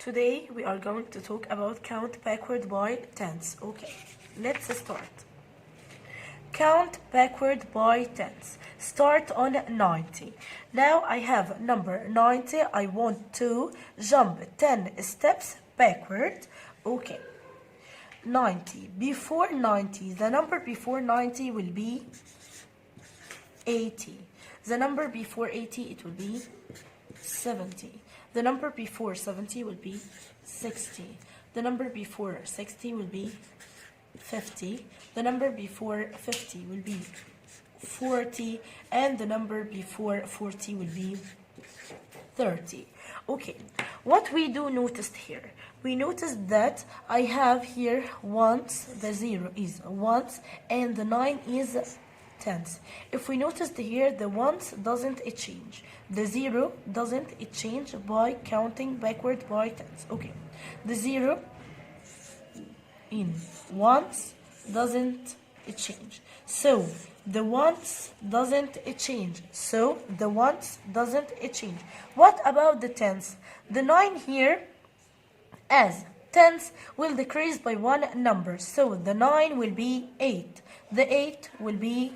Today we are going to talk about count backward by tens. Okay, let's start. Count backward by tens. Start on 90. Now I have number 90. I want to jump 10 steps backward. Okay. 90. Before 90, the number before 90 will be 80. The number before 80, it will be 70. The number before 70 will be 60. The number before 60 will be 50. The number before 50 will be 40. And the number before 40 will be 30. Okay, what we do notice here? We notice that I have here ones, the 0 is ones, and the 9 is tens. If we notice here, the ones doesn't change. The 0 doesn't change by counting backward by tens. Okay, the 0 in ones doesn't change. So the ones doesn't change. So the ones doesn't change. What about the tens? The 9 here as tens will decrease by one number. So the 9 will be 8. The 8 will be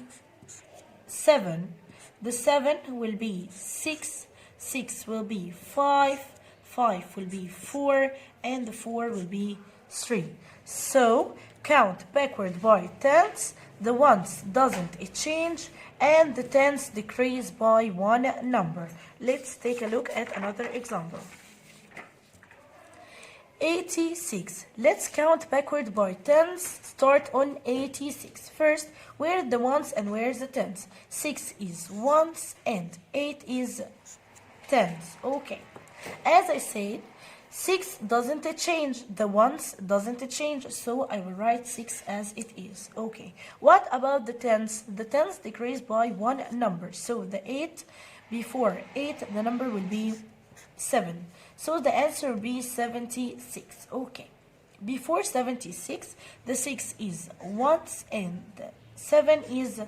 7. The 7 will be 6. 6 will be 5. 5 will be 4. And the 4 will be 3. So count backward by tens. The ones doesn't change and the tens decrease by one number. Let's take a look at another example. 86. Let's count backward by tens. Start on 86. First, where are the ones and where is the tens? 6 is ones and 8 is tens. Okay. As I said, 6 doesn't change. The ones doesn't change. So I will write 6 as it is. Okay. What about the tens? The tens decrease by one number. So the 8 before 8, the number will be 7. So the answer will be 76. Okay. Before 76, the 6 is ones and the 7 is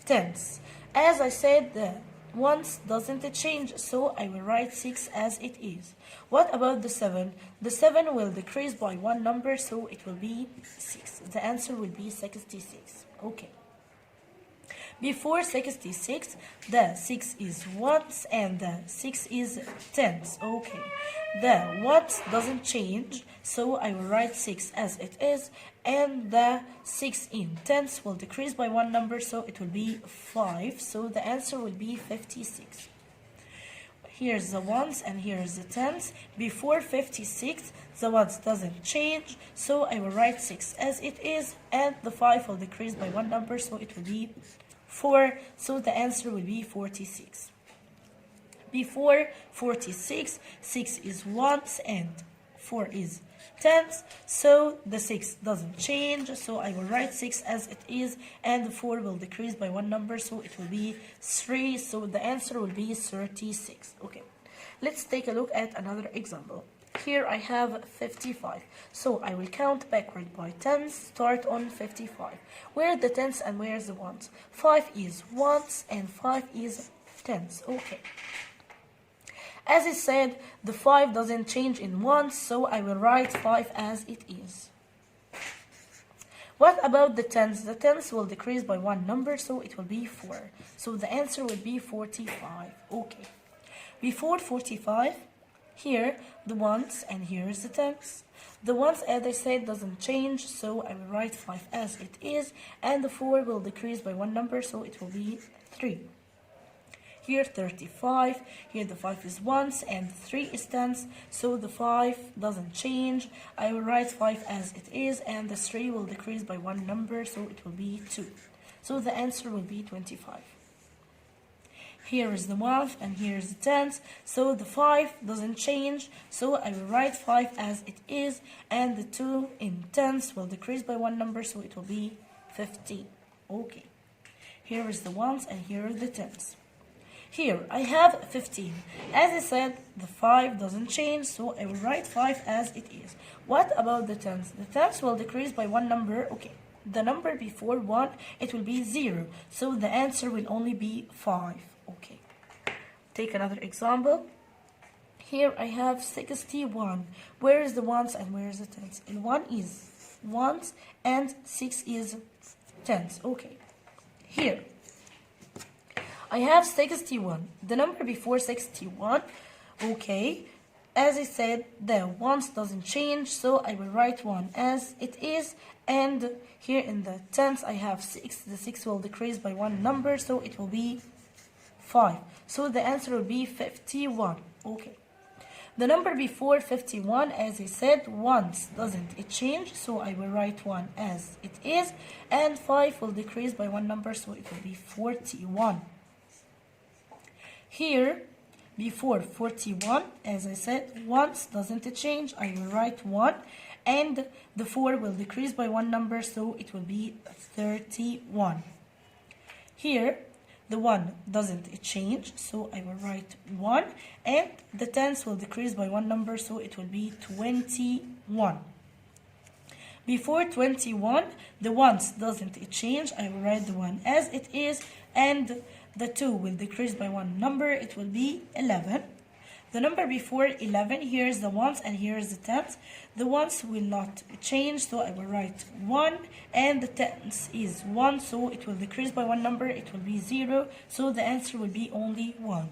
tens. As I said, the ones doesn't change, so I will write 6 as it is. What about the 7? The 7 will decrease by one number, so it will be 6. The answer will be 66. Okay. Before 66, the 6 is ones and the 6 is tens. Okay. The ones doesn't change, so I will write 6 as it is. And the 6 in tens will decrease by one number, so it will be 5. So the answer will be 56. Here's the ones and here's the tens. Before 56, the ones doesn't change, so I will write 6 as it is. And the 5 will decrease by one number, so it will be 4, so the answer will be 46. Before 46, 6 is ones and 4 is tens, so the 6 doesn't change, so I will write 6 as it is, and the 4 will decrease by one number, so it will be 3, so the answer will be 36. Okay, let's take a look at another example. Here I have 55, so I will count backward by tens. Start on 55. Where are the tens and where is the ones? 5 is ones and 5 is tens. Okay. As I said, the 5 doesn't change in ones, so I will write 5 as it is. What about the tens? The tens will decrease by one number, so it will be 4. So the answer will be 45. Okay. Before 45, here the ones and here is the tens. The ones, as I said, doesn't change, so I will write 5 as it is, and the 4 will decrease by one number, so it will be 3. Here 35, here the 5 is ones and the 3 is tens, so the 5 doesn't change. I will write 5 as it is, and the 3 will decrease by one number, so it will be 2. So the answer will be 25. Here is the 1 and here is the tens, so the 5 doesn't change, so I will write 5 as it is, and the 2 in tens will decrease by one number, so it will be 15. Okay. Here is the ones and here are the tens. Here I have 15. As I said, the 5 doesn't change, so I will write 5 as it is. What about the tens? The tens will decrease by one number. Okay. The number before 1, it will be 0, so the answer will only be 5. Okay. Take another example. Here I have 61. Where is the ones and where is the tens? And 1 is ones and 6 is tens. Okay. Here I have 61. The number before 61, okay. As I said, the ones doesn't change, so I will write 1 as it is. And here in the tens I have 6. The 6 will decrease by one number, so it will be 5. So the answer will be 51. Okay. The number before 51, as I said, once doesn't it change, so I will write 1 as it is, and 5 will decrease by one number, so it will be 41. Here, before 41, as I said, once doesn't it change, I will write 1, and the 4 will decrease by one number, so it will be 31. Here, the 1 doesn't change, so I will write 1, and the tens will decrease by one number, so it will be 21. Before 21, the ones doesn't change, I will write the 1 as it is, and the 2 will decrease by one number, it will be 11. The number before 11, here is the ones and here is the tens. The ones will not change, so I will write 1, and the tens is 1, so it will decrease by one number, it will be 0, so the answer will be only 1.